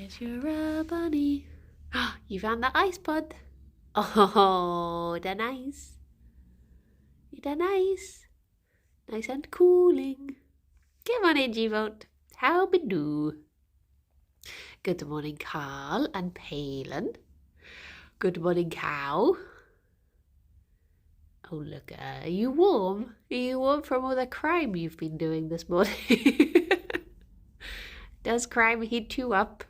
Because you're a bunny. You found the ice pod. Oh, they're nice. They're nice. Nice and cooling. Come on in, G-Vote. How be do? Good morning, Carl and Palin. Good morning, cow. Oh, look, are you warm? Are you warm from all the crime you've been doing this morning? Does crime heat you up?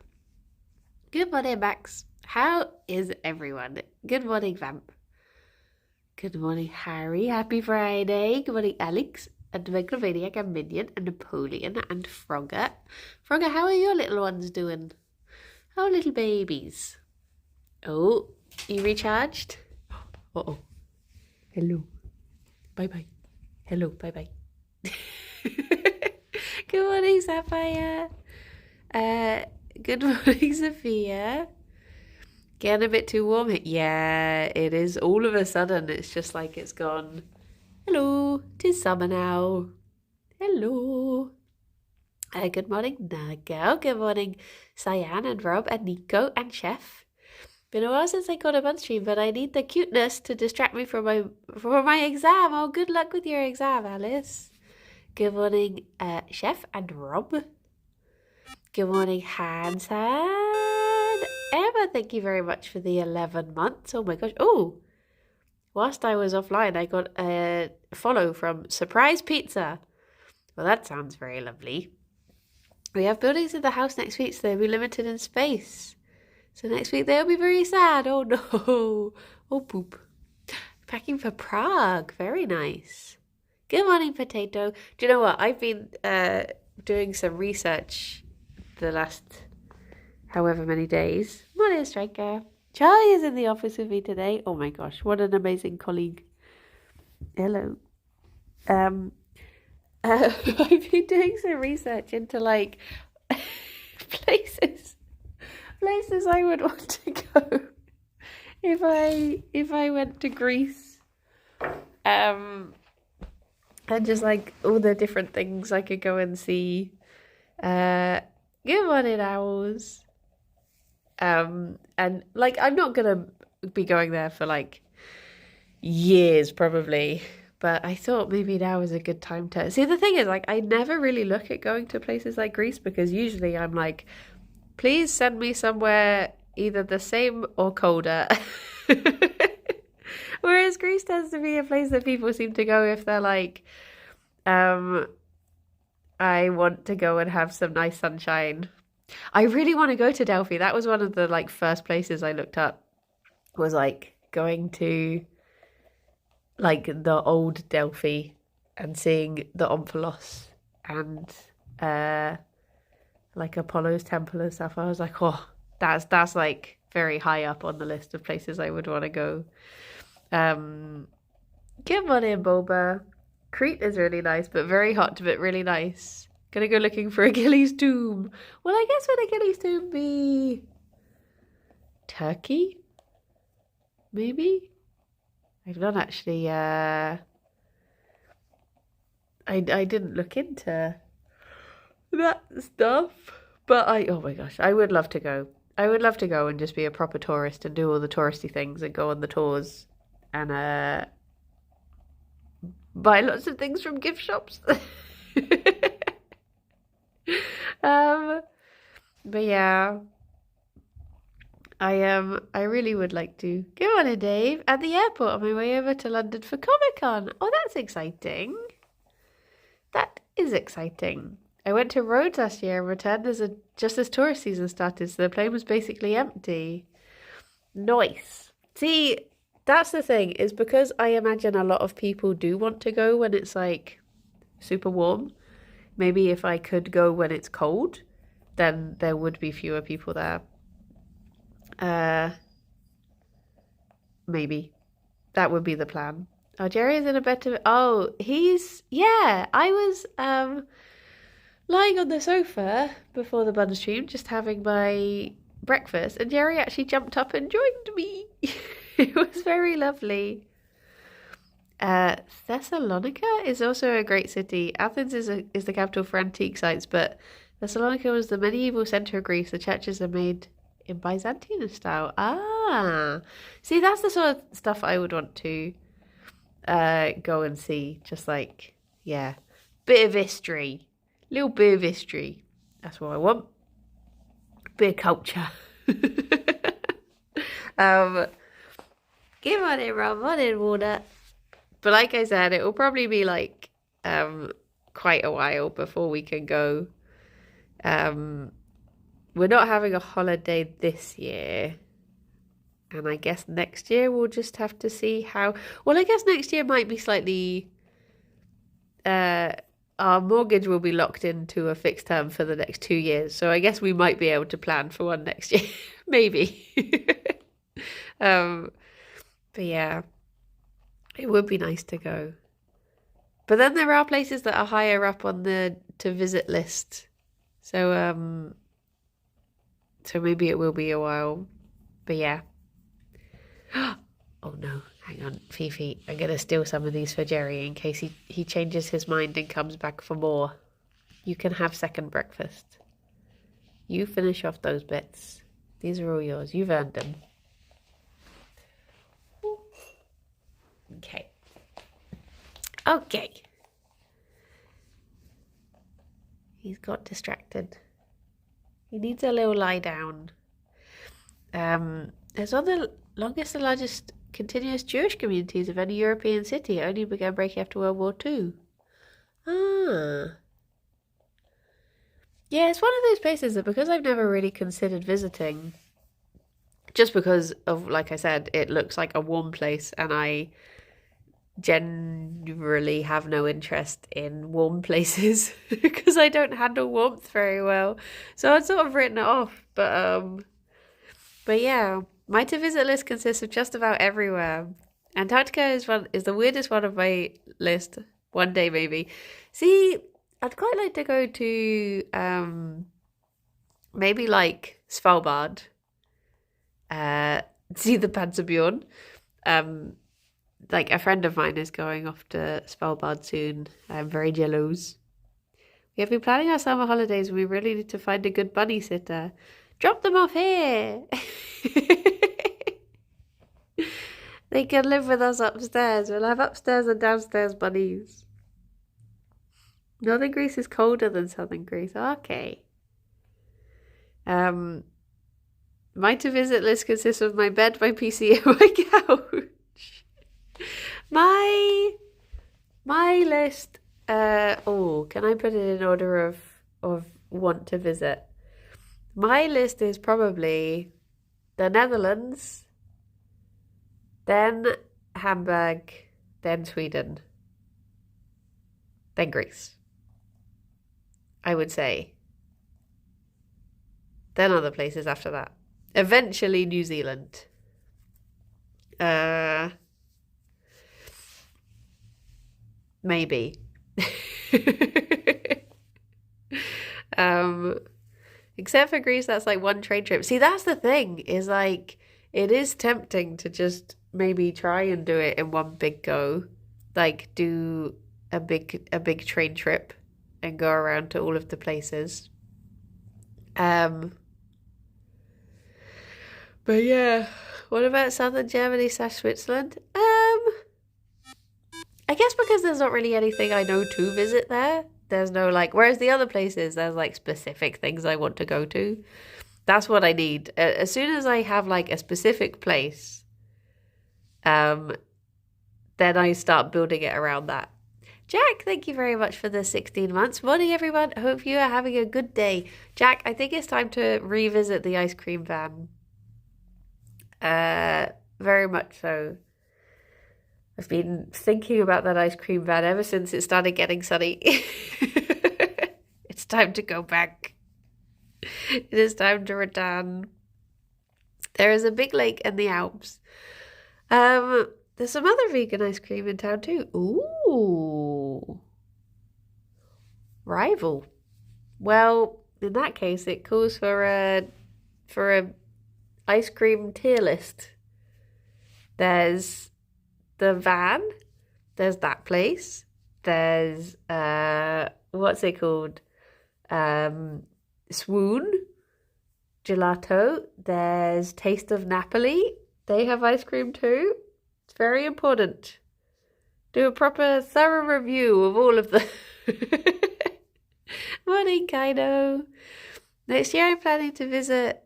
Good morning, Max. How is everyone? Good morning, Vamp. Good morning, Harry. Happy Friday. Good morning, Alex. And Megalomaniac and Minion and Napoleon and Frogger. Frogger, how are your little ones doing? How are little babies? Oh, you recharged? Uh-oh. Hello. Bye-bye. Hello, bye-bye. Good morning, Sapphire. Good morning, Sophia. Getting a bit too warm here. Yeah, it is. All of a sudden, it's just like it's gone. Hello, 'tis summer now. Hello. Good morning, Nago. Good morning, Cyan and Rob and Nico and Chef. Been a while since I got a bun stream, but I need the cuteness to distract me from my exam. Oh, good luck with your exam, Alice. Good morning, Chef and Rob. Good morning, Hans and Emma. Thank you very much for the 11 months. Oh my gosh. Oh, whilst I was offline, I got a follow from Surprise Pizza. Well, that sounds very lovely. We have buildings in the house next week, so they'll be limited in space. So next week they'll be very sad. Oh no. Oh poop. Packing for Prague. Very nice. Good morning, Potato. Do you know what? I've been doing some research the last however many days. Morning, Striker. Charlie is in the office with me today. Oh my gosh, what an amazing colleague. Hello. I've been doing some research into like places I would want to go if I went to Greece. And just like all the different things I could go and see. Good morning, owls. And like I'm not gonna be going there for like years probably, but I thought maybe now is a good time to see. The thing is, like, I never really look at going to places like Greece because usually I'm like, please send me somewhere either the same or colder. Whereas Greece tends to be a place that people seem to go if they're like, I want to go and have some nice sunshine. I really want to go to Delphi. That was one of the like first places I looked up, was like going to like the old Delphi and seeing the Omphalos and like Apollo's temple and stuff. I was like, oh, that's like very high up on the list of places I would want to go. Good morning, Boba. Crete is really nice, but very hot, but really nice. Gonna go looking for Achilles' tomb. Well, I guess would Achilles' tomb be Turkey? Maybe? I've not actually I didn't look into that stuff. But oh my gosh, I would love to go. I would love to go and just be a proper tourist and do all the touristy things and go on the tours and buy lots of things from gift shops. But yeah, I really would like to go on a Dave at the airport on my way over to London for Comic-Con. Oh, that's exciting. That is exciting. I went to Rhodes last year and returned just as tourist season started, so the plane was basically empty. Nice. See, that's the thing, is because I imagine a lot of people do want to go when it's like super warm. Maybe if I could go when it's cold, then there would be fewer people there. Maybe. That would be the plan. Oh, Gerry is in a better... Oh, yeah, I was lying on the sofa before the bun stream, just having my breakfast, and Gerry actually jumped up and joined me. It was very lovely. Thessalonica is also a great city. Athens is the capital for antique sites, but Thessalonica was the medieval center of Greece. The churches are made in Byzantine style. Ah, see, that's the sort of stuff I would want to go and see. Just like, yeah, bit of history, little bit of history. That's what I want. Bit of culture. Give on it, rum, on it, water. But like I said, it will probably be like quite a while before we can go. We're not having a holiday this year. And I guess next year we'll just have to see how... Well, I guess next year might be slightly... our mortgage will be locked into a fixed term for the next 2 years. So I guess we might be able to plan for one next year. Maybe. But yeah, it would be nice to go. But then there are places that are higher up on the to visit list. So so maybe it will be a while. But yeah. Oh no, hang on, Fifi. I'm gonna steal some of these for Gerry in case he changes his mind and comes back for more. You can have second breakfast. You finish off those bits. These are all yours. You've earned them. Okay. Okay. He's got distracted. He needs a little lie down. There's one of the longest and largest continuous Jewish communities of any European city. It only began breaking after World War II. Ah. Yeah, it's one of those places that because I've never really considered visiting, just because of, like I said, it looks like a warm place and I generally have no interest in warm places because I don't handle warmth very well. So I'd sort of written it off. But yeah, my to visit list consists of just about everywhere. Antarctica is the weirdest one of my list. One day maybe. See, I'd quite like to go to maybe like Svalbard. See the buns of Ffion. Like a friend of mine is going off to Svalbard soon. I'm very jealous. We have been planning our summer holidays and we really need to find a good bunny sitter. Drop them off here. They can live with us upstairs. We'll have upstairs and downstairs bunnies. Northern Greece is colder than Southern Greece. Okay. My to visit list consists of my bed, my PC, and my couch. My list. Can I put it in order of want to visit? My list is probably the Netherlands, then Hamburg, then Sweden, then Greece. I would say. Then other places after that. Eventually New Zealand. Maybe. Except for Greece, that's like one train trip. See, that's the thing, is like, it is tempting to just maybe try and do it in one big go. Like, do a big train trip and go around to all of the places. But yeah, what about southern Germany / Switzerland? I guess because there's not really anything I know to visit there. There's no like, whereas the other places, there's like specific things I want to go to. That's what I need. As soon as I have like a specific place, then I start building it around that. Jack, thank you very much for the 16 months. Morning, everyone. Hope you are having a good day. Jack, I think it's time to revisit the ice cream van. Very much so. I've been thinking about that ice cream van ever since it started getting sunny. It's time to go back. It is time to return. There is a big lake in the Alps. There's some other vegan ice cream in town too. Ooh. Rival. Well, in that case, it calls for a ice cream tier list. There's the van, there's that place, there's what's it called? Swoon gelato. There's Taste of Napoli. They have ice cream too. It's very important. Do a proper thorough review of all of the Morning, Kaido. Next year I'm planning to visit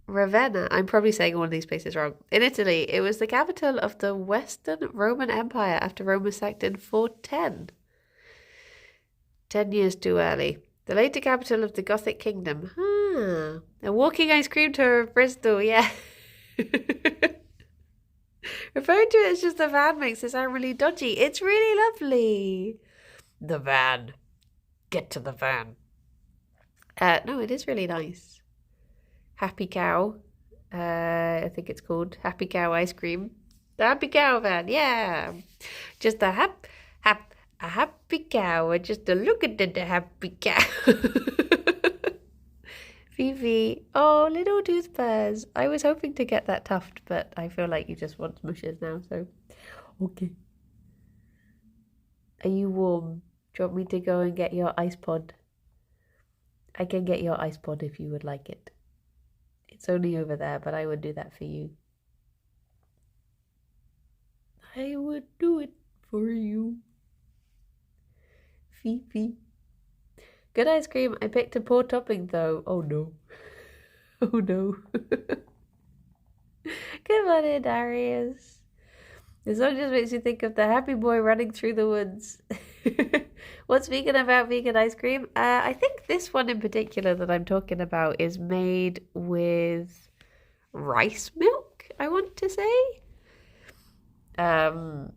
Ravenna. I'm probably saying all of these places wrong. In Italy, it was the capital of the Western Roman Empire after Rome was sacked in 410. 10 years too early. The later capital of the Gothic Kingdom. A walking ice cream tour of Bristol, yeah. Referring to it as just the van makes it sound really dodgy. It's really lovely. The van. Get to the van. No, it is really nice. Happy Cow. I think it's called Happy Cow ice cream. The Happy Cow van, yeah. Just a happy cow. Just a look at the happy cow. Fifi. Oh, little toothpares. I was hoping to get that tuft, but I feel like you just want smushes now, so okay. Are you warm? Do you want me to go and get your ice pod? I can get your ice pod if you would like it. It's only over there, but I would do that for you. I would do it for you. Fifi. Good ice cream. I picked a poor topping though. Oh no. Oh no. Good morning, Darius. The song just makes you think of the happy boy running through the woods. What's vegan about vegan ice cream? I think this one in particular that I'm talking about is made with rice milk, I want to say. Or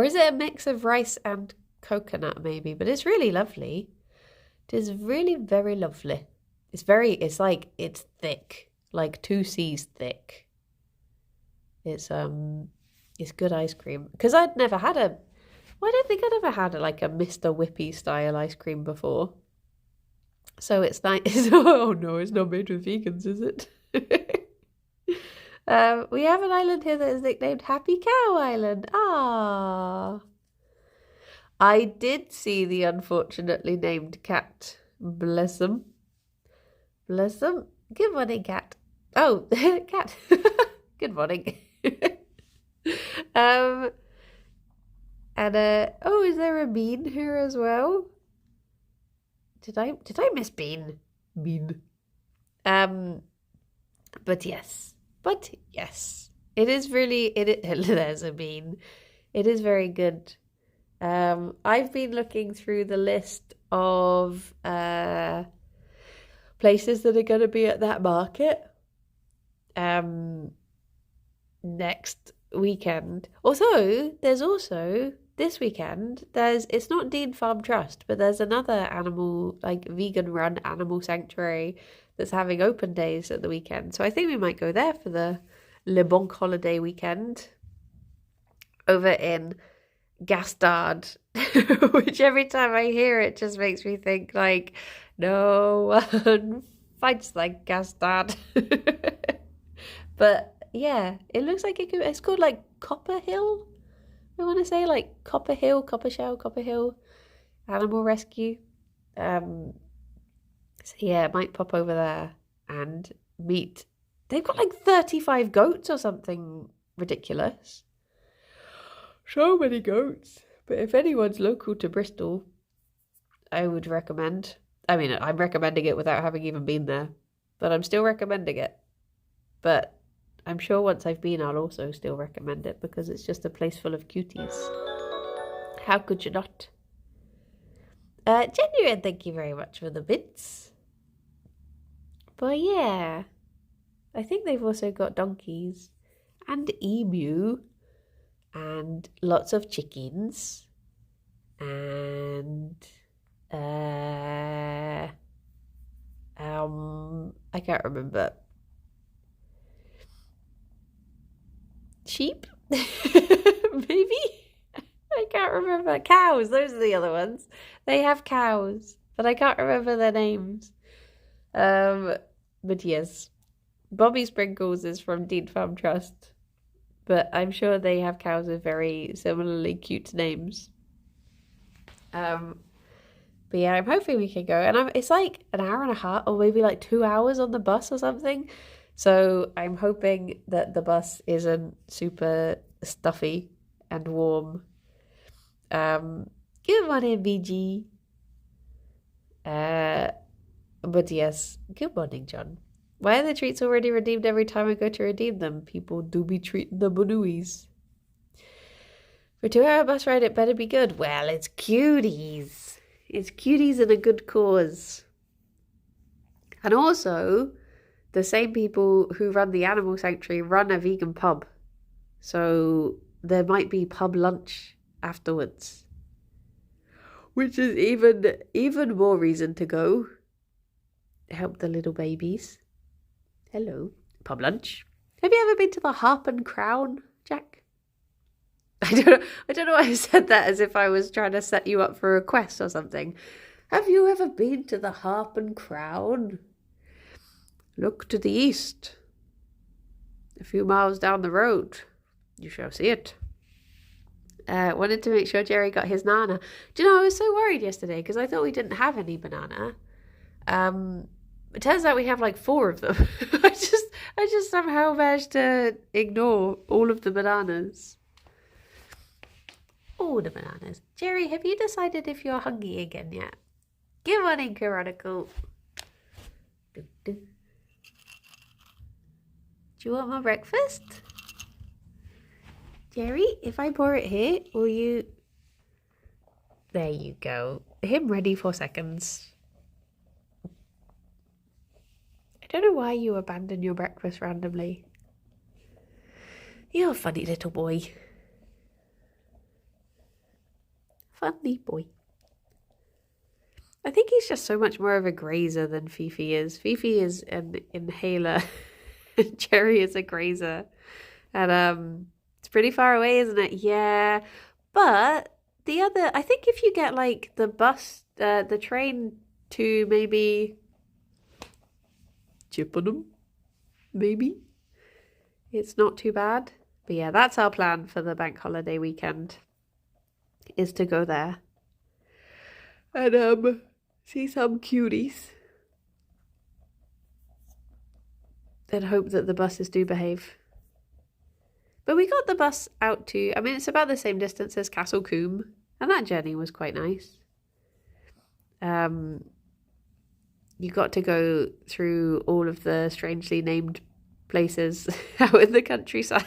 is it a mix of rice and coconut maybe? But it's really lovely. It is really very lovely. It's thick, like 2 C's thick. It's good ice cream. Because I don't think I'd ever had like a Mr. Whippy style ice cream before. So it's nice. Oh no, it's not made with vegans, is it? We have an island here that is nicknamed Happy Cow Island. Ah. I did see the unfortunately named cat. Bless them. Bless them. Good morning, cat. Oh, cat. Good morning. Is there a Bean here as well? Did I miss Bean? Bean. But yes. It is really there's a Bean. It is very good. I've been looking through the list of places that are going to be at that market next weekend. Also, there's also this weekend, it's not Dean Farm Trust, but there's another vegan run animal sanctuary that's having open days at the weekend. So I think we might go there for the Le Bon holiday weekend over in Gastard, which every time I hear it just makes me think like, no one fights like Gastard. But yeah, it looks like it's called like Copper Hill. I want to say like Copper Hill, Copper Shell, Copper Hill Animal Rescue. So yeah, I might pop over there and meet. They've got like 35 goats or something ridiculous. So many goats. But if anyone's local to Bristol, I would recommend. I mean, I'm recommending it without having even been there, but I'm still recommending it. But I'm sure once I've been, I'll also still recommend it because it's just a place full of cuties. How could you not? Genuine, thank you very much for the bits. But yeah, I think they've also got donkeys and emu and lots of chickens and I can't remember. Sheep? Maybe? I can't remember. Cows, those are the other ones. They have cows, but I can't remember their names. But yes, Bobby Sprinkles is from Dean Farm Trust, but I'm sure they have cows with very similarly cute names. But But yeah, I'm hoping we can go. And it's like an hour and a half or maybe like 2 hours on the bus or something. So I'm hoping that the bus isn't super stuffy and warm. Good morning, BG. But yes, good morning, John. Why are the treats already redeemed every time I go to redeem them? People do be treating the banuis. For a 2 hour bus ride, it better be good. Well, it's cuties. It's cuties and a good cause. And also, the same people who run the animal sanctuary run a vegan pub. So there might be pub lunch afterwards. Which is even more reason to go. Help the little babies. Hello. Pub lunch. Have you ever been to the Harp and Crown, Jack? I don't know why I said that as if I was trying to set you up for a quest or something. Have you ever been to the Harp and Crown? Look to the east. A few miles down the road. You shall see it. Wanted to make sure Gerry got his nana. Do you know, I was so worried yesterday because I thought we didn't have any banana. It turns out we have like 4 of them. I just somehow managed to ignore all of the bananas. All the bananas. Gerry, have you decided if you're hungry again yet? Good morning, Chronicle. Do you want my breakfast? Gerry, if I pour it here, will you... There you go. Him ready for seconds. I don't know why you abandon your breakfast randomly. You're a funny little boy. Funny boy. I think he's just so much more of a grazer than Fifi is. Fifi is an inhaler. And Gerry is a grazer. And it's pretty far away, isn't it? Yeah. But I think if you get like the bus, the train to maybe Chippenham, maybe, it's not too bad. But yeah, that's our plan for the bank holiday weekend, is to go there and see some cuties and hope that the buses do behave. But we got the bus out to, I mean, it's about the same distance as Castle Combe, and that journey was quite nice. You got to go through all of the strangely named places out in the countryside.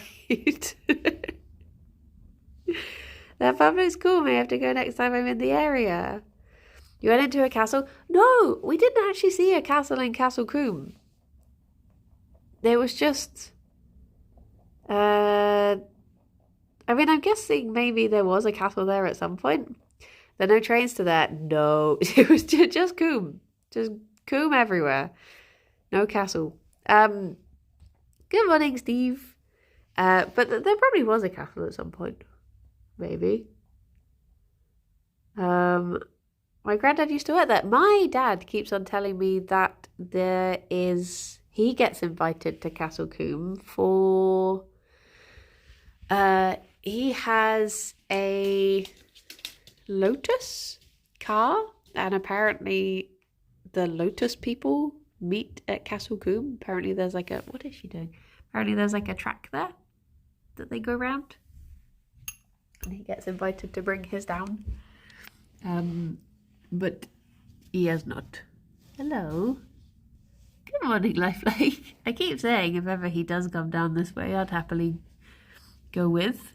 That pub is cool. May have to go next time I'm in the area. You went into a castle? No, we didn't actually see a castle in Castle Combe. There was just... I mean, I'm guessing maybe there was a castle there at some point. There are no trains to there. No, it was just Combe. Just Combe everywhere. No castle. Good morning, Steve. But there probably was a castle at some point. Maybe. My granddad used to work there. My dad keeps on telling me that he gets invited to Castle Combe for... he has a Lotus car, and apparently the Lotus people meet at Castle Combe. Apparently there's like what is she doing? Apparently there's like a track there that they go around, and he gets invited to bring his down. But he has not. Hello. Good morning, Lifelike. I keep saying if ever he does come down this way, I'd happily go with.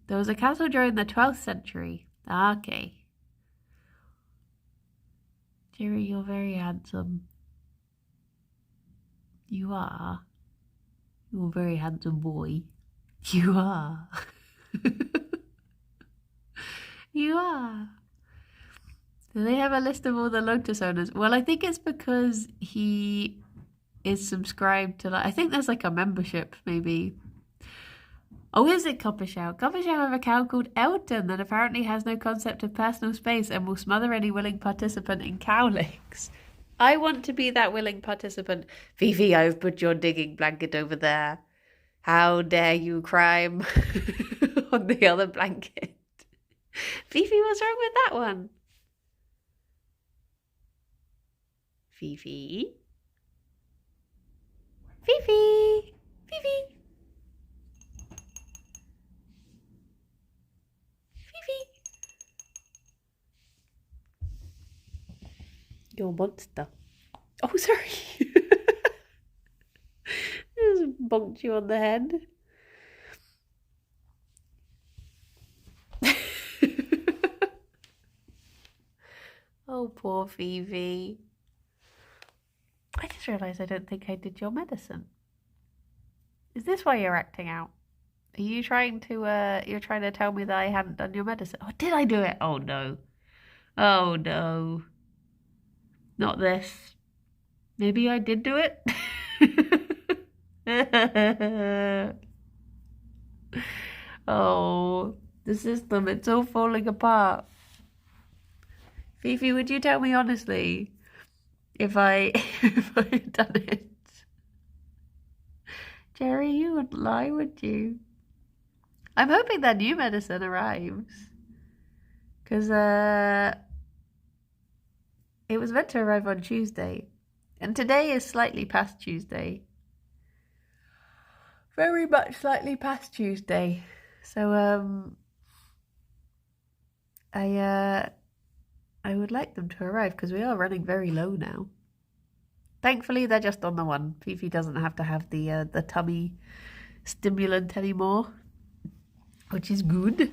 There was a castle during the 12th century. Okay. Gerry, you're very handsome. You are. You're a very handsome boy. You are. You are. Do they have a list of all the Lotus owners? Well, I think it's because he is subscribed to, I think there's like a membership, maybe. Oh, is it Coppershow? Coppershow have a cow called Elton that apparently has no concept of personal space and will smother any willing participant in cow licks. I want to be that willing participant. Fifi, I've put your digging blanket over there. How dare you crime on the other blanket? Fifi, what's wrong with that one? Fifi. Fifi. Fifi. Fifi. You're a monster. Oh, sorry. Just bonked you on the head. Oh, poor Phoebe. I just realised I don't think I did your medicine. Is this why you're acting out? Are you trying to, you're trying to tell me that I hadn't done your medicine? Oh, did I do it? Oh, no. Oh, no. Not this. Maybe I did do it? Oh, the system, it's all falling apart. Fifi, would you tell me honestly if I had done it? Gerry, you wouldn't lie, would you? I'm hoping that new medicine arrives. Because it was meant to arrive on Tuesday. And today is slightly past Tuesday. Very much slightly past Tuesday. So, I would like them to arrive because we are running very low now. Thankfully, they're just on the one. Fifi doesn't have to have the tummy stimulant anymore, which is good.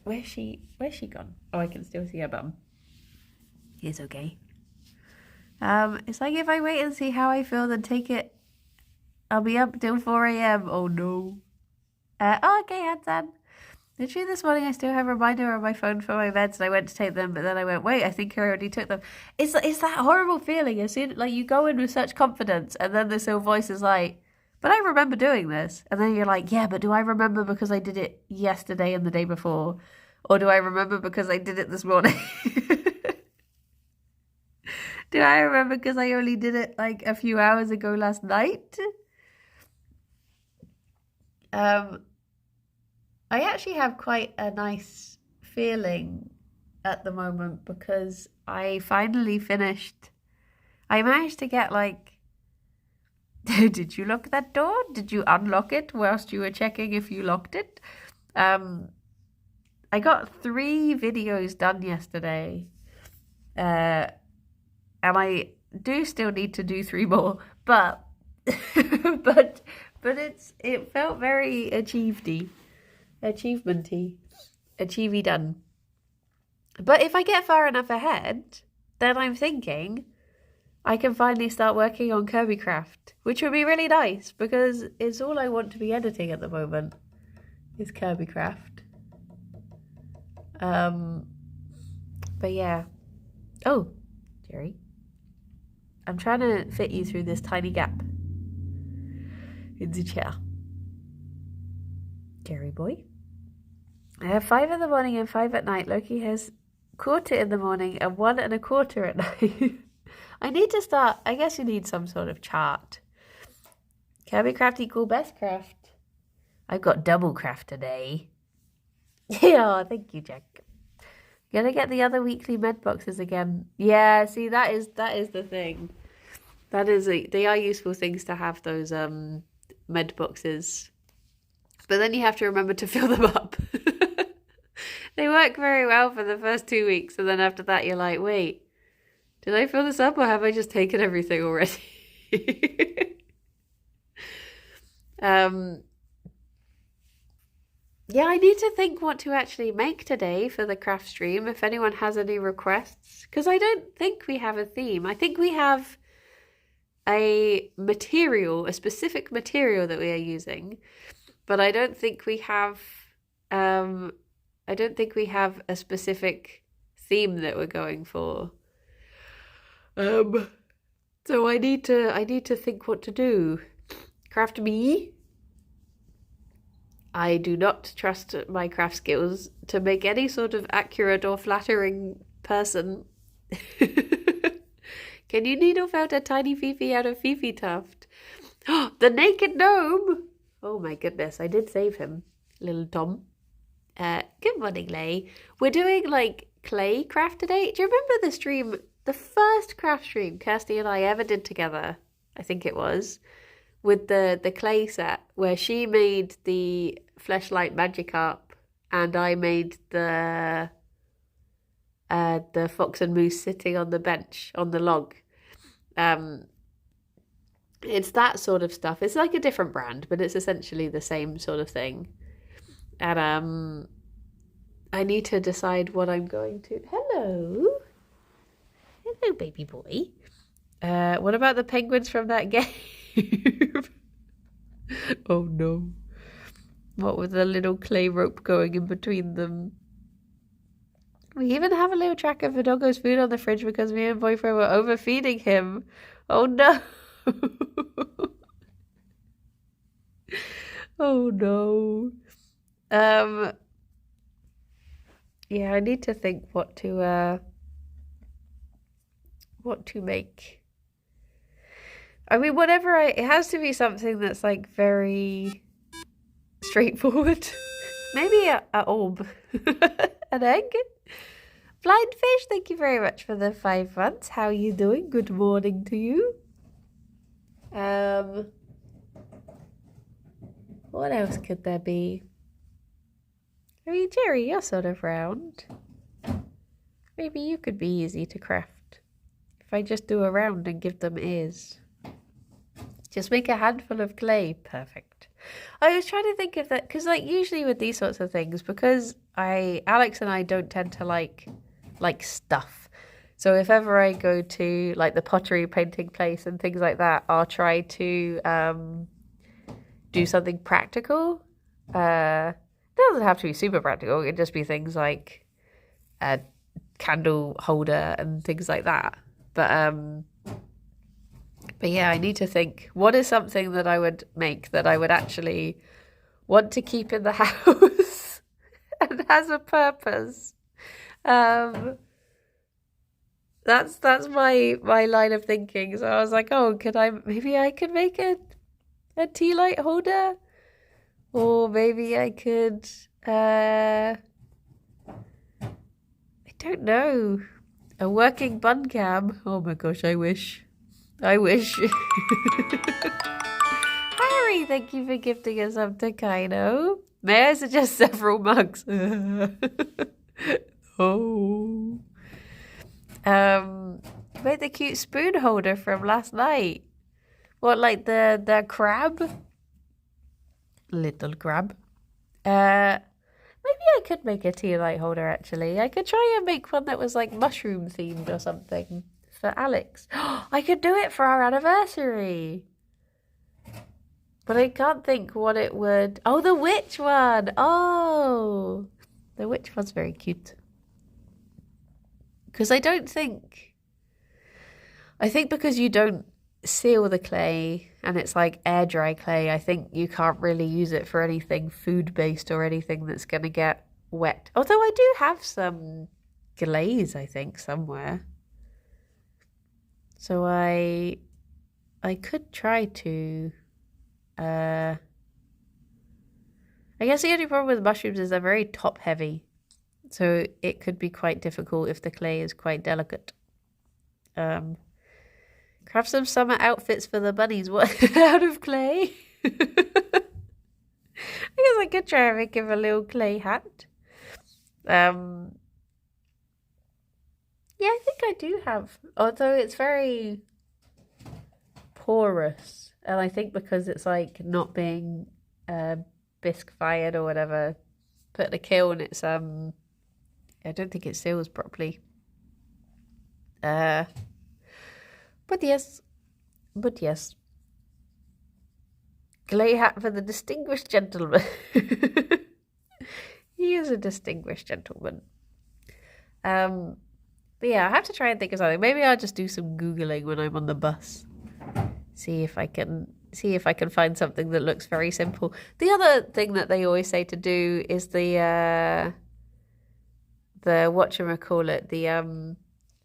Where's she gone? Oh, I can still see her bum. It's okay. It's like if I wait and see how I feel, then take it. I'll be up till 4 a.m. Oh no. Okay, Hansan. Literally this morning I still have a reminder on my phone for my meds and I went to take them, but then I went, wait, I think I already took them. It's that horrible feeling as soon like you go in with such confidence and then this little voice is like, but I remember doing this. And then you're like, yeah, but do I remember because I did it yesterday and the day before? Or do I remember because I did it this morning? Do I remember because I only did it like a few hours ago last night? I actually have quite a nice feeling at the moment because I finally finished. I managed to get like, did you lock that door? Did you unlock it whilst you were checking if you locked it? I got 3 videos done yesterday. And I do still need to do 3 more, but but it felt very achievementy, achievey done. But if I get far enough ahead, then I'm thinking I can finally start working on Kirby Craft, which would be really nice because it's all I want to be editing at the moment is Kirby Craft. But yeah. Oh, Gerry. I'm trying to fit you through this tiny gap in the chair. Gerry boy. I have 5 in the morning and 5 at night. Loki has 1/4 in the morning and 1 1/4 at night. I need to start, I guess you need some sort of chart. Kirby Craft equal best craft. I've got double craft today. Yeah, thank you, Jack. Gonna get the other weekly med boxes again. Yeah, see, that is the thing. They are useful things to have, those med boxes. But then you have to remember to fill them up. They work very well for the first 2 weeks, and then after that you're like, wait, did I fill this up or have I just taken everything already? Yeah, I need to think what to actually make today for the craft stream, if anyone has any requests. Because I don't think we have a theme. I think we have a specific material that we are using. But I don't think we have a specific theme that we're going for. So I need to think what to do. Craft me. I do not trust my craft skills to make any sort of accurate or flattering person. Can you needle felt a tiny Fifi out of Fifi tuft? Oh, the naked gnome! Oh my goodness, I did save him, little Tom. Good morning, Lay. We're doing like clay craft today. Do you remember the stream, the first craft stream Kirsty and I ever did together? I think it was with the clay set where she made the Fleshlight Magikarp and I made the fox and moose sitting on the bench on the log. It's that sort of stuff. It's like a different brand, but it's essentially the same sort of thing. And I need to decide what I'm going to. Hello, baby boy. What about the penguins from that game? Oh no! What with the little clay rope going in between them? We even have a little tracker of Doggo's food on the fridge because me and boyfriend were overfeeding him. Oh no! Oh no. Yeah, I need to think what to make. I mean, it has to be something that's like very straightforward. Maybe a orb. An egg? Blind fish, thank you very much for the 5 months. How are you doing? Good morning to you. What else could there be? I mean, Gerry, you're sort of round. Maybe you could be easy to craft. If I just do a round and give them ears. Just make a handful of clay. Perfect. I was trying to think of that, because like usually with these sorts of things, because Alex and I don't tend to like stuff. So if ever I go to like the pottery painting place and things like that, I'll try to do something practical. It doesn't have to be super practical. It can just be things like a candle holder and things like that. But yeah, I need to think, what is something that I would make that I would actually want to keep in the house and has a purpose? That's my line of thinking. So I was like, oh, maybe I could make a tea light holder? Or maybe I could, I don't know, a working bun cam. Oh my gosh, I wish. Harry, thank you for gifting us up to Kaino. May I suggest several mugs? Oh. Made the cute spoon holder from last night. What, like the crab? Little crab. Maybe I could make a tea light holder, actually. I could try and make one that was like mushroom themed or something for Alex. I could do it for our anniversary. But I can't think what it would... Oh, the witch one! Oh! The witch one's very cute. Because I think because you don't seal the clay and it's like air dry clay, I think you can't really use it for anything food based or anything that's going to get wet. Although I do have some glaze, I think, somewhere. So I could try to I guess the only problem with mushrooms is they're very top heavy. So it could be quite difficult if the clay is quite delicate. Craft some summer outfits for the bunnies. What? Out of clay? I guess I could try and make him a little clay hat. Yeah, I think I do have. Although it's very porous. And I think because it's like not being bisque fired or whatever, put in a kiln, it's I don't think it seals properly. But yes. Clay hat for the distinguished gentleman. He is a distinguished gentleman. But yeah, I have to try and think of something. Maybe I'll just do some Googling when I'm on the bus. See if I can find something that looks very simple. The other thing that they always say to do is the whatchamacallit, the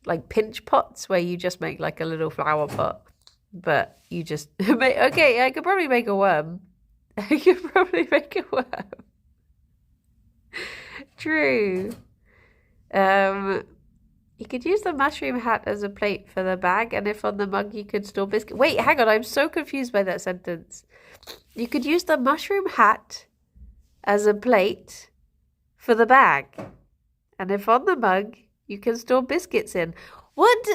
like pinch pots where you just make like a little flower pot, but you just make, okay, I could probably make a worm. True. You could use the mushroom hat as a plate for the bag, and if on the mug you could store biscuit. Wait, hang on, I'm so confused by that sentence. You could use the mushroom hat as a plate for the bag, and if on the mug you can store biscuits in. What?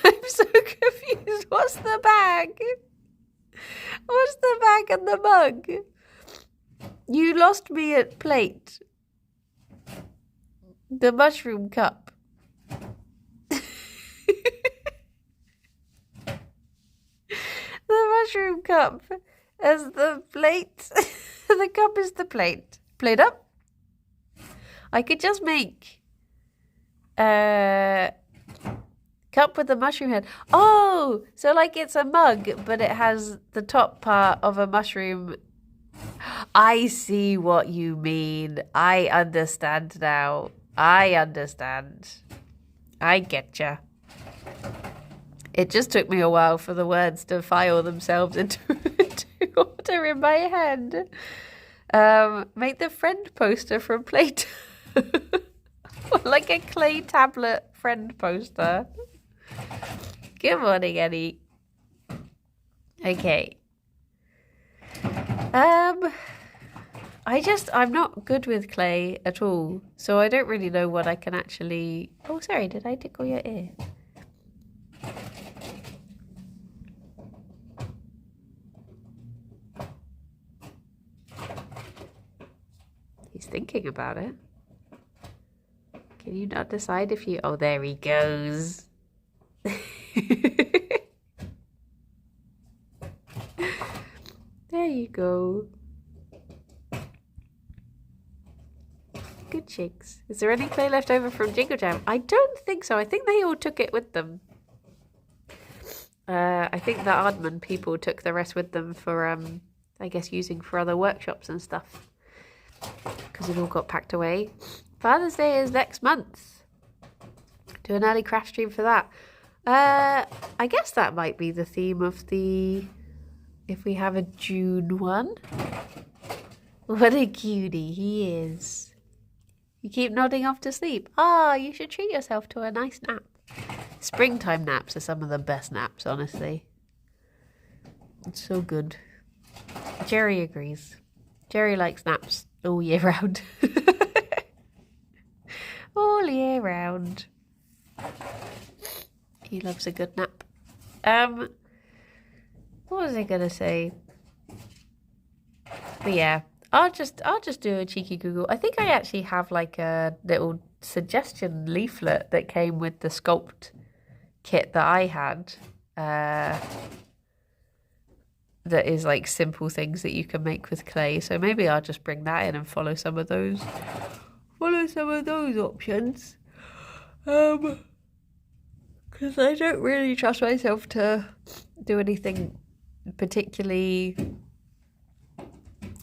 I'm so confused. What's the bag? What's the bag and the mug? You lost me at plate. The mushroom cup. The mushroom cup as the plate. The cup is the plate. Plate up. I could just make cup with the mushroom head. Oh, so like it's a mug, but it has the top part of a mushroom. I see what you mean. I understand now. I understand. I getcha. It just took me a while for the words to file themselves into order in my head. Make the friend poster from Play-Doh. Like a clay tablet friend poster. Good morning, Eddie. Okay. I'm not good with clay at all, so I don't really know what I can actually... Oh, sorry, did I tickle your ear? He's thinking about it. Can you not decide if you... Oh, there he goes. There you go. Good chicks. Is there any clay left over from Jingle Jam? I don't think so. I think they all took it with them. I think the Aardman people took the rest with them for, I guess, using for other workshops and stuff. Because it all got packed away. Father's Day is next month. Do an early craft stream for that. I guess that might be the theme of the... If we have a June one. What a cutie he is. You keep nodding off to sleep. Ah, you should treat yourself to a nice nap. Springtime naps are some of the best naps, honestly. It's so good. Gerry agrees. Gerry likes naps all year round. All year round. He loves a good nap. What was I gonna say? But yeah, I'll just do a cheeky Google. I think I actually have like a little suggestion leaflet that came with the sculpt kit that I had. That is like simple things that you can make with clay. So maybe I'll just bring that in and follow some of those. Follow some of those options. Because I don't really trust myself to do anything particularly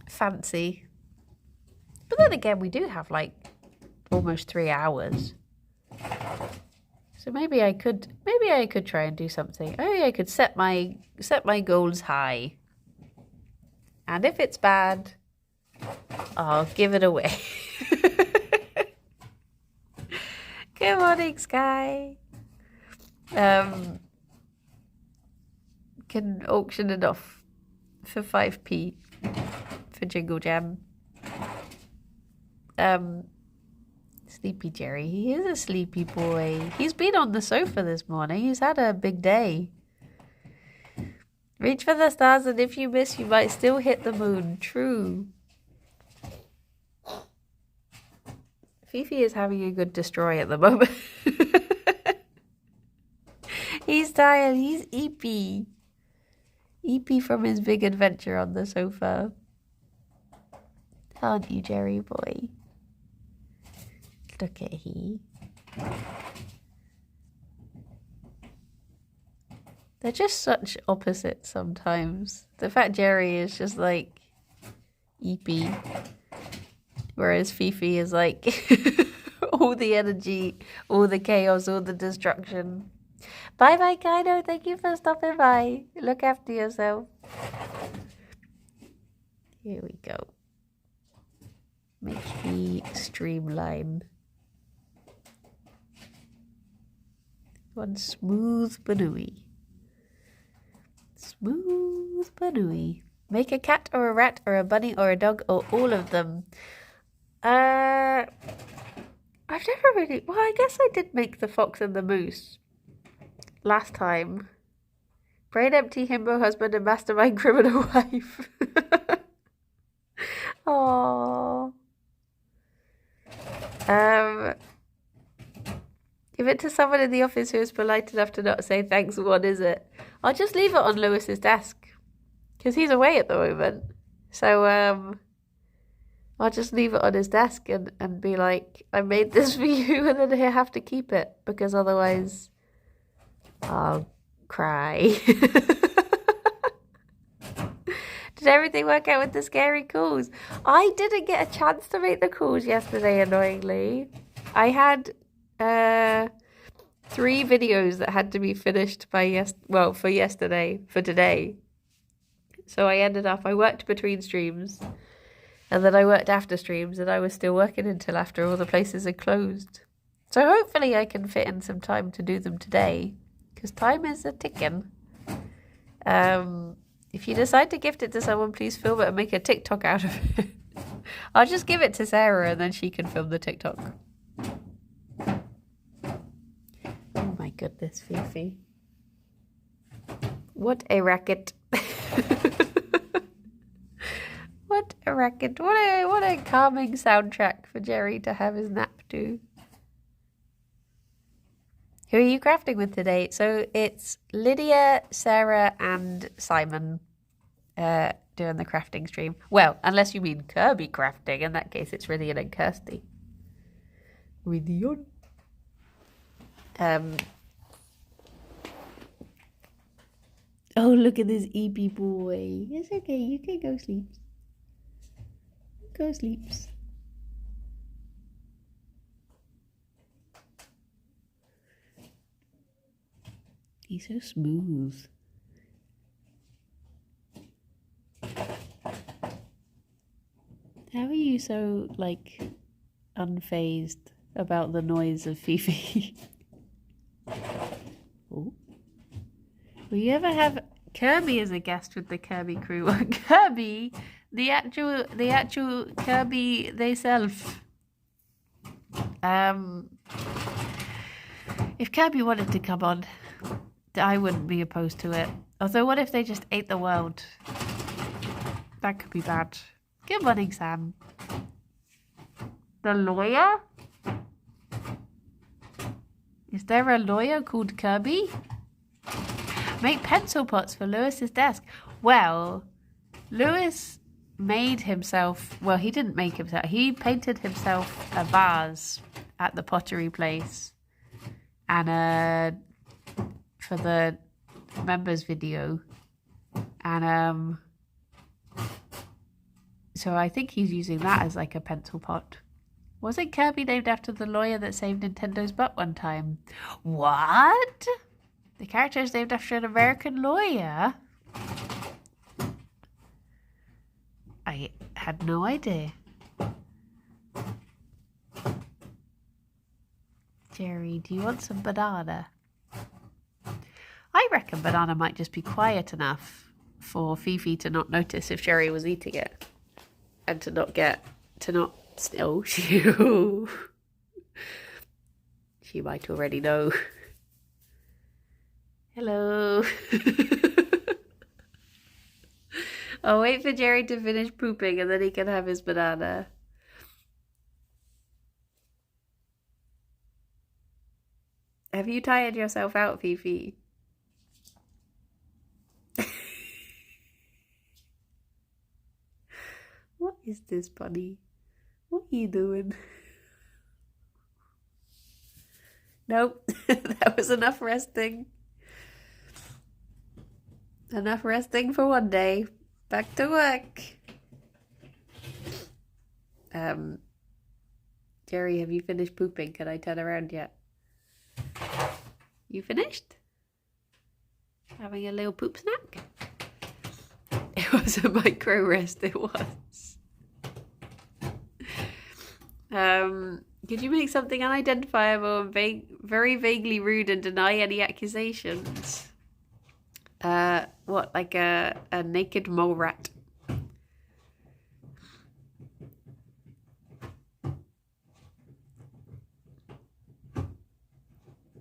fancy. But then again, we do have like almost 3 hours. So maybe I could try and do something. Maybe I could set my goals high. And if it's bad, I'll give it away. Good morning, Sky. Can auction it off for 5p for Jingle Jam. Sleepy Gerry, he is a sleepy boy. He's been on the sofa this morning. He's had a big day. Reach for the stars, and if you miss, you might still hit the moon. True. Fifi is having a good destroy at the moment. He's tired. He's eepy. Eepy from his big adventure on the sofa. Aren't you, Gerry boy? Look at he. They're just such opposites sometimes. The fact Gerry is just like eepy, whereas Fifi is like all the energy, all the chaos, all the destruction. Bye bye, Kaido. Thank you for stopping by. Look after yourself. Here we go. Make me streamline. One smooth banooey. Smooth banooey. Make a cat or a rat or a bunny or a dog or all of them. I've never really... Well, I guess I did make the fox and the moose last time. Brain empty himbo husband and mastermind criminal wife. Aww. Give it to someone in the office who is polite enough to not say thanks. What is it? I'll just leave it on Lewis's desk because he's away at the moment. So I'll just leave it on his desk and be like, I made this for you, and then he'll have to keep it because otherwise I'll cry. Did everything work out with the scary calls? I didn't get a chance to make the calls yesterday, annoyingly. I had 3 videos that had to be finished by for today. So I worked between streams, and then I worked after streams, and I was still working until after all the places had closed. So hopefully I can fit in some time to do them today, because time is a ticking. If you decide to gift it to someone, please film it and make a TikTok out of it. I'll just give it to Sarah and then she can film the TikTok. Oh my goodness, Fifi. What a racket. What a racket. What a calming soundtrack for Gerry to have his nap to. Who are you crafting with today? So it's Lydia, Sarah, and Simon doing the crafting stream. Well, unless you mean Kirby crafting. In that case, it's Rydian and Kirsty. Rydian. Oh, look at this EP boy. It's okay. You can go sleep. Go sleeps. He's so smooth. How are you so, like, unfazed about the noise of Fifi? Oh. Will you ever have Kirby as a guest with the Kirby crew? Kirby, the actual Kirby theyself. If Kirby wanted to come on, I wouldn't be opposed to it. Although, what if they just ate the world? That could be bad. Good morning, Sam. The lawyer? Is there a lawyer called Kirby? Make pencil pots for Lewis's desk. Well, Lewis made himself... Well, he didn't make himself. He painted himself a vase at the pottery place. And for the members video. And so I think he's using that as like a pencil pot. Wasn't Kirby named after the lawyer that saved Nintendo's butt one time? What? The character is named after an American lawyer? I had no idea. Gerry, do you want some banana? I reckon banana might just be quiet enough for Fifi to not notice if Gerry was eating it. And she might already know. Hello. I'll wait for Gerry to finish pooping and then he can have his banana. Have you tired yourself out, Fifi? What is this, bunny? What are you doing? Nope, that was enough resting. Enough resting for one day. Back to work. Gerry, have you finished pooping? Can I turn around yet? You finished? Having a little poop snack? It was a micro rest, it was. Could you make something unidentifiable and very vaguely rude and deny any accusations? What, like a naked mole rat?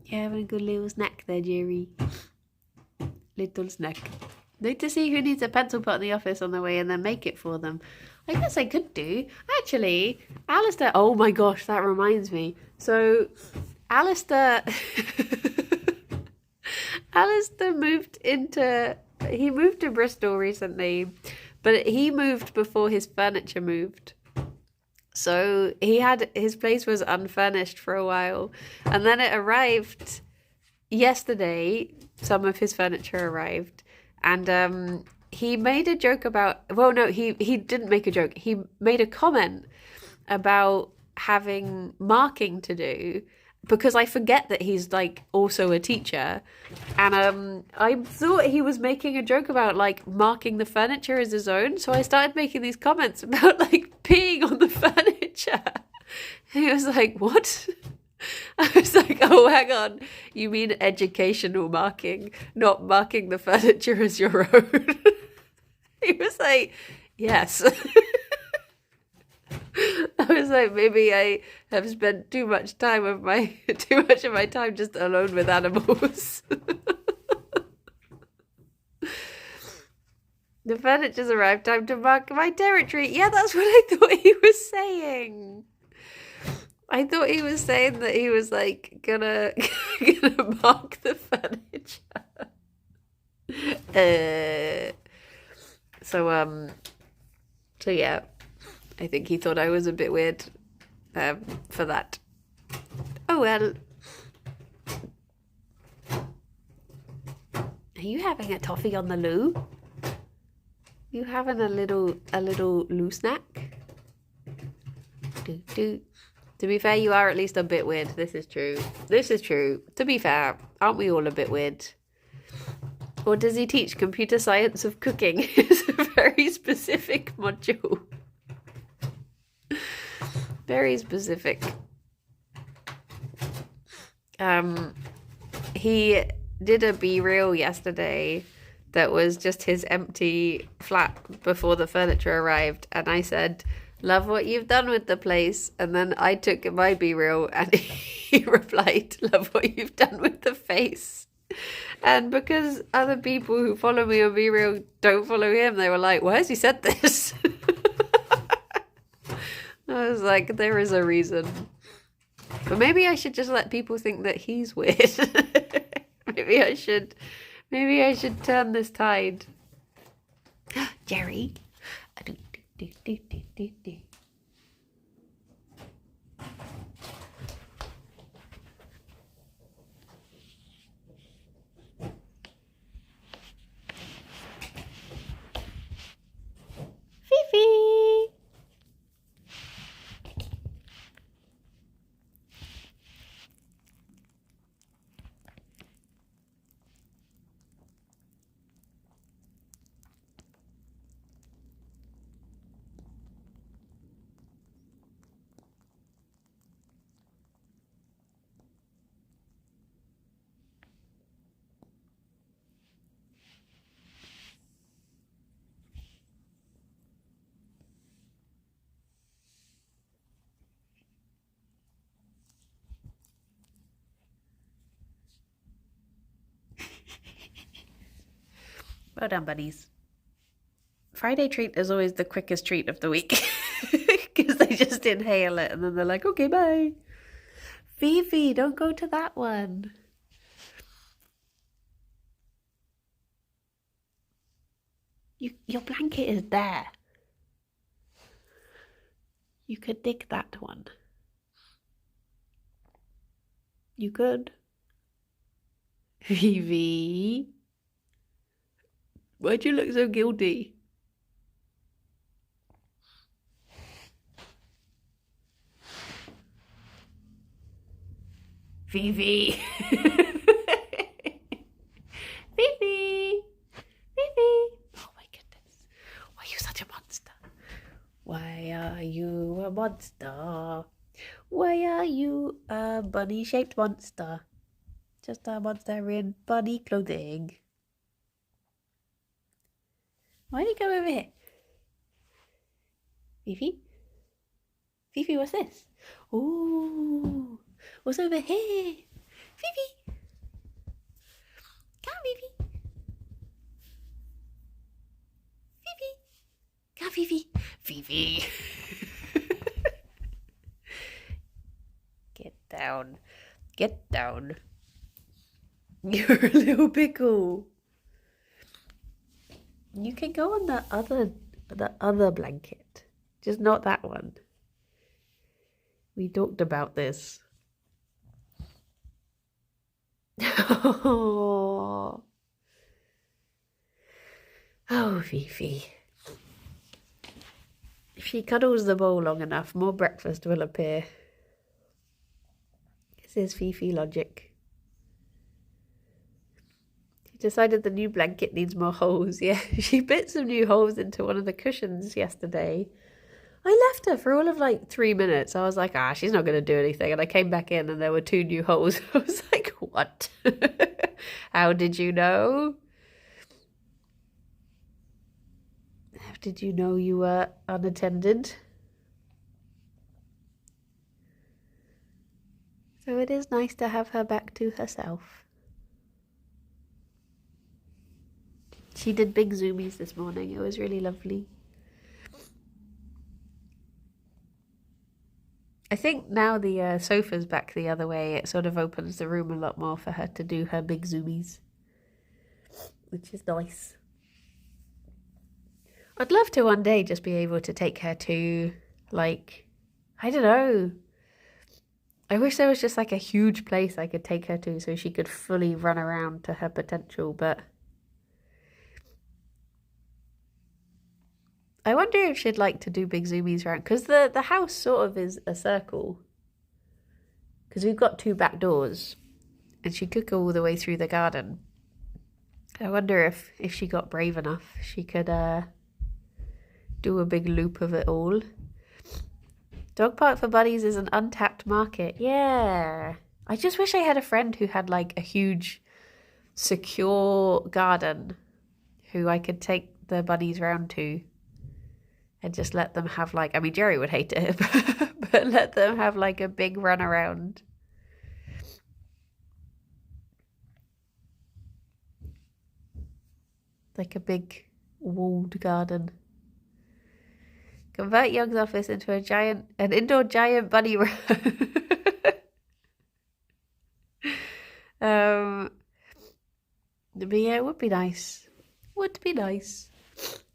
You're having a good little snack there, Gerry. Little snack. Need to see who needs a pencil put in the office on the way and then make it for them. I guess I could do. Actually, Alistair... Oh my gosh, that reminds me. So, Alistair... Alistair moved into... He moved to Bristol recently, but he moved before his furniture moved. So his place was unfurnished for a while, and then it arrived yesterday. Some of his furniture arrived, and he made a joke about. Well, no, he didn't make a joke. He made a comment about having marking to do, because I forget that he's like also a teacher, and I thought he was making a joke about like marking the furniture as his own, so I started making these comments about like peeing on the furniture. And he was like, what? I was like, oh, hang on, you mean educational marking, not marking the furniture as your own? He was like, yes. I was like, maybe I have spent too much of my time just alone with animals. The furniture's arrived. Time to mark my territory. Yeah, that's what I thought he was saying. I thought he was saying that he was like gonna mark the furniture. So yeah. I think he thought I was a bit weird for that. Oh well. Are you having a toffee on the loo? You having a little loo snack? To be fair, you are at least a bit weird. This is true. To be fair, aren't we all a bit weird? Or does he teach computer science of cooking? It's a very specific module. Very specific. He did a B-reel yesterday that was just his empty flat before the furniture arrived, and I said, love what you've done with the place, and then I took my B-reel and he replied, love what you've done with the face. And because other people who follow me on B-reel don't follow him, they were like, why has he said this? I was like, there is a reason. But maybe I should just let people think that he's weird. Maybe I should turn this tide. Gerry. Fifi. Well done, buddies. Friday treat is always the quickest treat of the week because they just inhale it and then they're like, okay, bye. Fifi, don't go to that one. Your blanket is there. You could dig that one. You could. Fifi. Why'd you look so guilty? Fifi. Fifi. Fifi. Oh my goodness. Why are you such a monster? Why are you a monster? Why are you a bunny-shaped monster? Just a monster in bunny clothing. Why do you come over here? Fifi? Fifi, what's this? Ooh, what's over here? Fifi! Come, Fifi! Fifi! Come, Fifi! Fifi! Get down. Get down. You're a little pickle. You can go on the other blanket. Just not that one. We talked about this. Oh, Fifi. If she cuddles the bowl long enough, more breakfast will appear. This is Fifi logic. She decided the new blanket needs more holes. Yeah, she bit some new holes into one of the cushions yesterday. I left her for all of like 3 minutes. I was like, she's not going to do anything. And I came back in and there were 2 new holes. I was like, what? How did you know? How did you know you were unattended? So it is nice to have her back to herself. She did big zoomies this morning. It was really lovely. I think now the sofa's back the other way, it sort of opens the room a lot more for her to do her big zoomies, which is nice. I'd love to one day just be able to take her to, like, I don't know. I wish there was just like a huge place I could take her to so she could fully run around to her potential, but I wonder if she'd like to do big zoomies around, because the house sort of is a circle. Because we've got 2 back doors, and she could go all the way through the garden. I wonder if she got brave enough, she could do a big loop of it all. Dog park for buddies is an untapped market. Yeah. I just wish I had a friend who had like a huge, secure garden who I could take the bunnies round to. And just let them have like, I mean, Gerry would hate it, but let them have like a big run around. Like a big walled garden. Convert Young's office into an indoor giant bunny room. But yeah, it would be nice. Would be nice.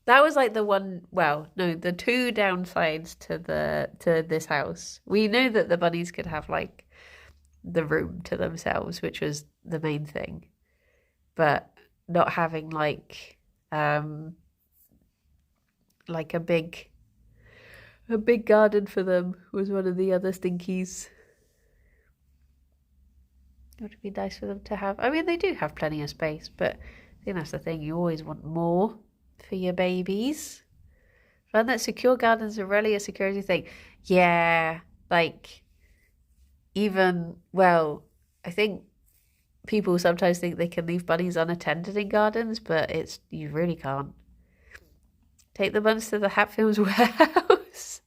That was like the one, well, no, the 2 downsides to this house. We knew that the bunnies could have like the room to themselves, which was the main thing. But not having like a big garden for them was one of the other stinkies. It would be nice for them to have. I mean, they do have plenty of space, but I think that's the thing. You always want more for your babies. Find that secure gardens are really a security thing. Yeah, like even, well, I think people sometimes think they can leave bunnies unattended in gardens, but you really can't. Take the buns to the Hatfields warehouse.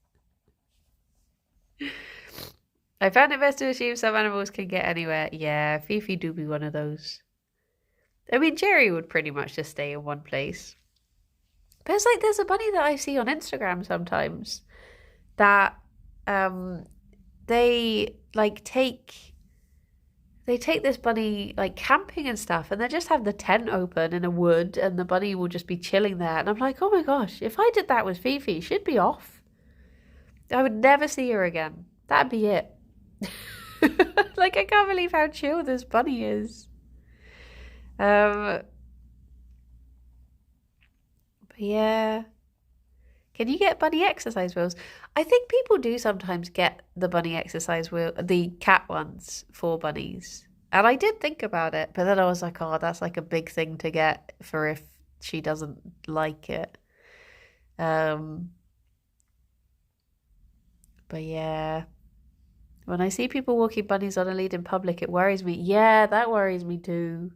I found it best to assume some animals can get anywhere. Yeah, Fifi do be one of those. I mean, Gerry would pretty much just stay in one place. But it's like there's a bunny that I see on Instagram sometimes that they like take this bunny like camping and stuff, and they just have the tent open in a wood and the bunny will just be chilling there. And I'm like, oh my gosh, if I did that with Fifi, she'd be off. I would never see her again. That'd be it. Like, I can't believe how chill this bunny is. But yeah. Can you get bunny exercise wheels? I think people do sometimes get the bunny exercise wheel, the cat ones for bunnies. And I did think about it, but then I was like, oh, that's like a big thing to get for if she doesn't like it. But yeah. When I see people walking bunnies on a lead in public, it worries me. Yeah, that worries me too.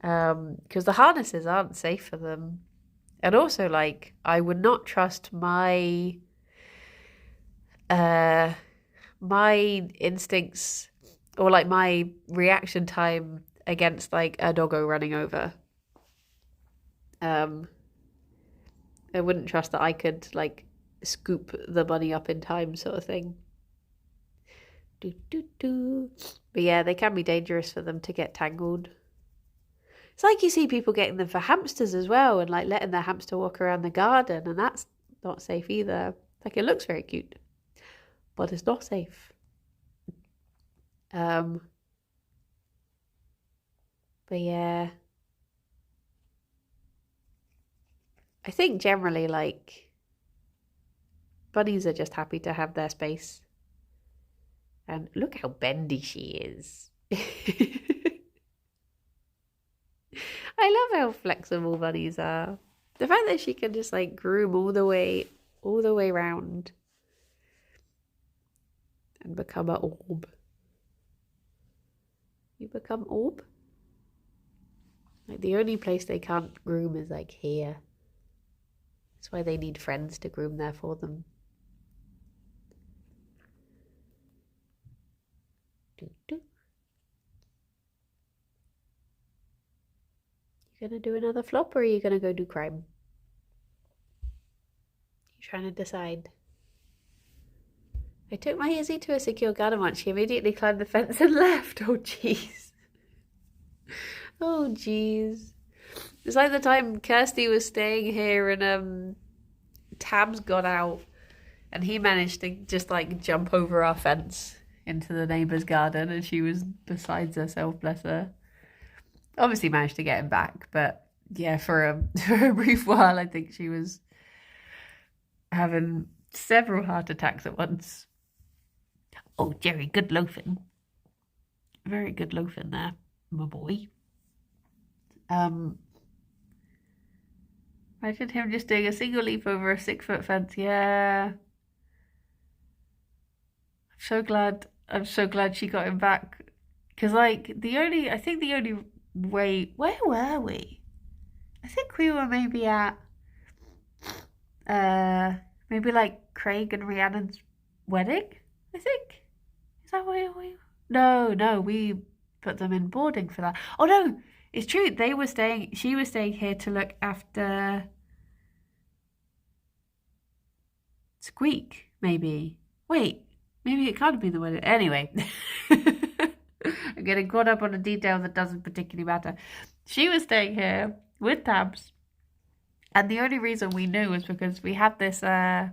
Because the harnesses aren't safe for them. And also, like, I would not trust uh my instincts or like my reaction time against like a doggo running over. Um, I wouldn't trust that I could like scoop the bunny up in time, sort of thing. Do do do. But yeah, they can be dangerous for them to get tangled. It's like you see people getting them for hamsters as well, and like letting their hamster walk around the garden, and that's not safe either. Like it looks very cute, but it's not safe. Um, but yeah, I think generally like bunnies are just happy to have their space. And look how bendy she is. I love how flexible bunnies are. The fact that she can just like groom all the way around and become an orb. You become orb? Like the only place they can't groom is like here. That's why they need friends to groom there for them. Do, do. You gonna do another flop or are you gonna go do crime? You trying to decide? I took my Izzy to a secure garden once. She immediately climbed the fence and left. Oh, jeez. Oh, jeez. It's like the time Kirsty was staying here and Tabs got out and he managed to just like jump over our fence into the neighbour's garden and she was besides herself, bless her. Obviously managed to get him back, but yeah, for a brief while I think she was having several heart attacks at once. Oh, Gerry, good loafing. Very good loafing there, my boy. Imagine him just doing a single leap over a 6-foot fence. Yeah. I'm so glad she got him back. Because like I think the only way, where were we? I think we were maybe at, maybe like Craig and Rhiannon's wedding, I think. Is that where we? No, we put them in boarding for that. Oh no, it's true. She was staying here to look after Squeak, maybe. Wait, maybe it can't have been the wedding. Anyway, I'm getting caught up on a detail that doesn't particularly matter. She was staying here with Tabs, and the only reason we knew was because we had this this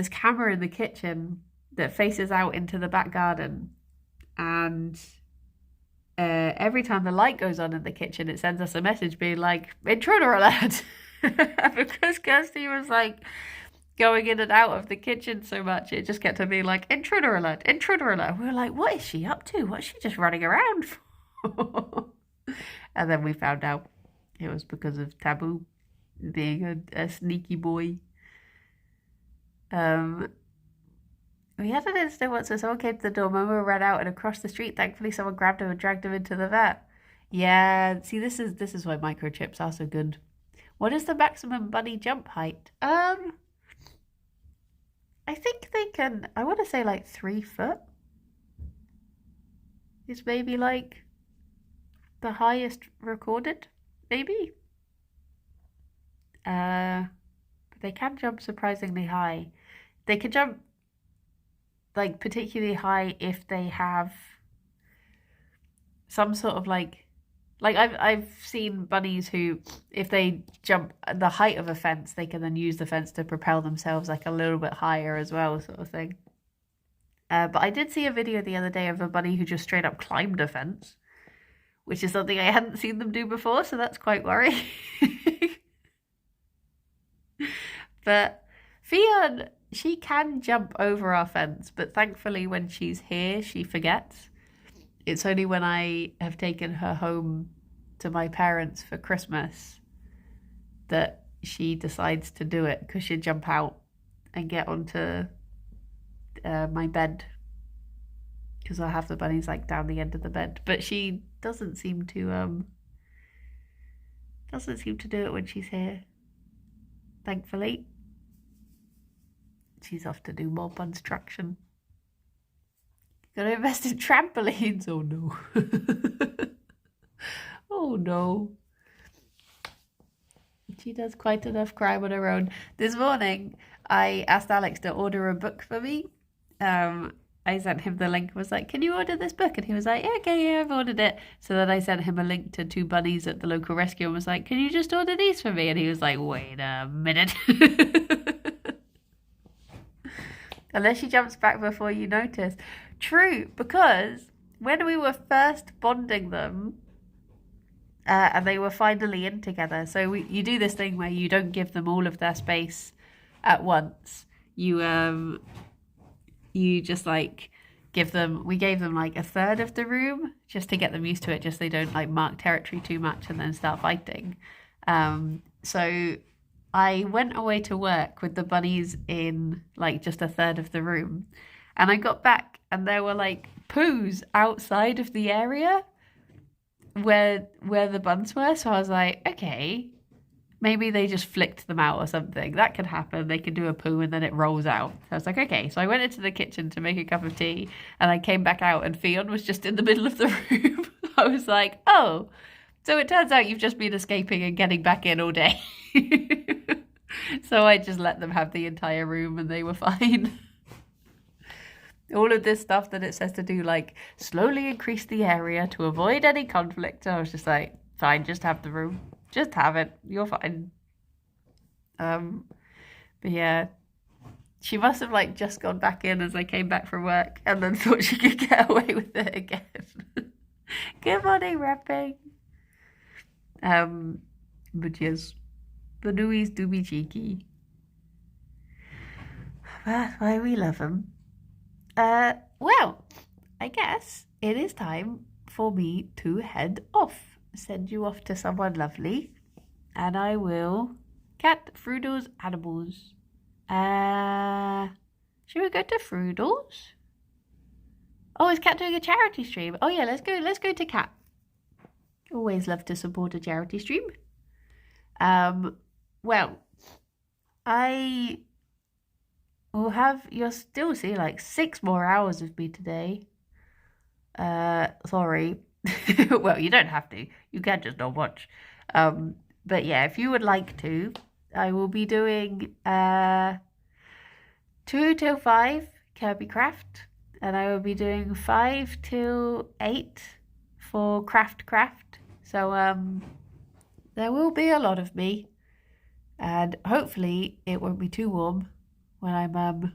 camera in the kitchen that faces out into the back garden, and every time the light goes on in the kitchen, it sends us a message being like, intruder alert. Because Kirsty was like going in and out of the kitchen so much, it just kept on being like, intruder alert, intruder alert. We were like, what is she up to? What's she just running around for? And then we found out it was because of Taboo being a sneaky boy. We had an incident once where someone came to the door, Momo ran out and across the street. Thankfully, someone grabbed him and dragged him into the vet. Yeah, see, this is why microchips are so good. What is the maximum bunny jump height? I think they can, I want to say like 3 foot. Is maybe like the highest recorded, maybe. But they can jump surprisingly high. They can jump like particularly high if they have some sort of like I've seen bunnies who, if they jump the height of a fence, they can then use the fence to propel themselves like a little bit higher as well, sort of thing. But I did see a video the other day of a bunny who just straight up climbed a fence, which is something I hadn't seen them do before, so that's quite worrying. But Ffion, she can jump over our fence, but thankfully when she's here, she forgets. It's only when I have taken her home to my parents for Christmas that she decides to do it, because she'd jump out and get onto my bed, because I have the bunnies like down the end of the bed. But she doesn't seem to do it when she's here. Thankfully, she's off to do more construction. Gotta invest in trampolines. Oh no. Oh no. She does quite enough crime on her own. This morning, I asked Alex to order a book for me. I sent him the link, was like, can you order this book? And he was like, yeah, okay, yeah, I've ordered it. So then I sent him a link to 2 bunnies at the local rescue and was like, can you just order these for me? And he was like, wait a minute. Unless she jumps back before you notice. True, because when we were first bonding them, and they were finally in together, so you do this thing where you don't give them all of their space at once. You just like we gave them like a third of the room just to get them used to it, just so they don't like mark territory too much and then start fighting. So I went away to work with the bunnies in like just a third of the room, and I got back and there were like poos outside of the area where the buns were. So I was like, okay, maybe they just flicked them out or something. That could happen. They can do a poo and then it rolls out. So I was like, okay. So I went into the kitchen to make a cup of tea, and I came back out and Ffion was just in the middle of the room. I was like, oh, so it turns out you've just been escaping and getting back in all day. So I just let them have the entire room and they were fine. All of this stuff that it says to do, like slowly increase the area to avoid any conflict. I was just like, fine, just have the room. Just have it. You're fine. But yeah, she must have like just gone back in as I came back from work and then thought she could get away with it again. Good morning, rapping. But yes, the newies do be cheeky. That's why we love them. Well, I guess it is time for me to head off. Send you off to someone lovely, and I will cat Froodle's animals. Should we go to Froodle's? Oh, is Cat doing a charity stream? Oh yeah, let's go to Cat. Always love to support a charity stream. Well, you'll still see like 6 more hours of me today. Sorry. Well, you don't have to. You can just not watch. But yeah, if you would like to, I will be doing 2 till 5 Kirby Craft, and I will be doing 5 till 8 for Craft. So there will be a lot of me, and hopefully it won't be too warm when I'm on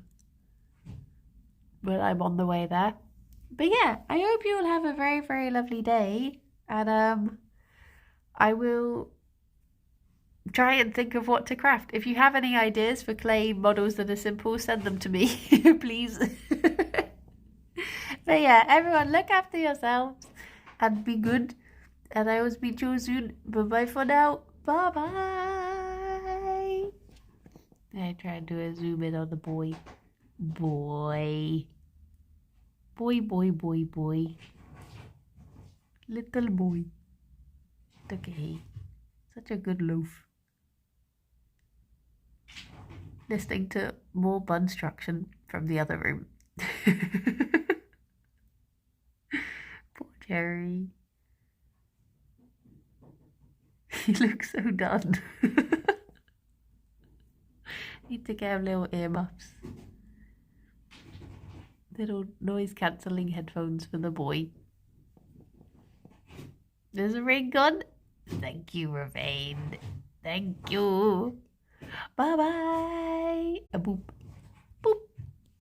the way there. But yeah, I hope you all have a very, very lovely day, and I will try and think of what to craft. If you have any ideas for clay models that are simple, send them to me, please. But yeah, everyone, look after yourselves and be good, and I will speak to you soon. Bye-bye for now. Bye-bye. I try and do a zoom in on the boy. Boy. Little boy. Look at he. Such a good loaf. Listening to more bunstruction from the other room. Poor Gerry. He looks so done. Need to get him little earmuffs. Little noise-cancelling headphones for the boy. There's a ring on. Thank you, Ravane. Thank you. Bye-bye. A boop.